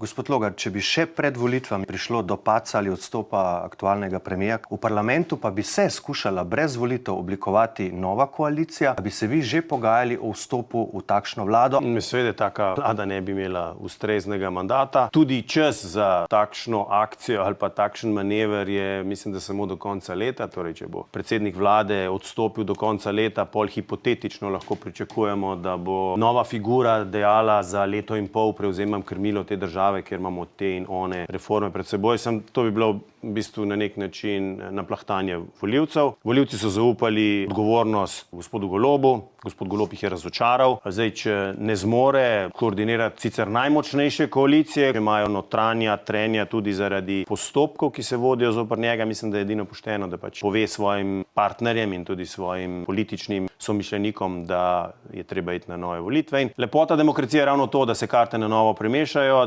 Gospod Logar, če bi še pred volitvami prišlo do padca ali odstopa aktualnega premierja, v parlamentu pa bi se skušala brez volitev oblikovati nova koalicija, da bi se vi že pogajali o vstopu v takšno vlado? Seveda taka vlada ne bi imela ustreznega mandata. Tudi čas za takšno akcijo ali pa takšen manever je, mislim, da samo do konca leta. Torej, če bo predsednik vlade odstopil do konca leta, pol hipotetično lahko pričakujemo, da bo nova figura dejala za leto in pol prevzemam krmilo te države, ker imamo te in one reforme pred seboj. To bi bilo v bistvu na nek način naplahtanje volivcev. Volivci so zaupali odgovornost gospodu Golobu, gospod Golob jih je razočaral. Zdaj, če ne zmore koordinirati sicer najmočnejše koalicije, imajo notranja trenja tudi zaradi postopkov, ki se vodijo zoper njega, mislim, da je edino pošteno, da pač pove svojim partnerjem in tudi svojim političnim somišljenikom, da je treba iti na nove volitve. In lepota demokracije je ravno to, da se karte na novo premešajo.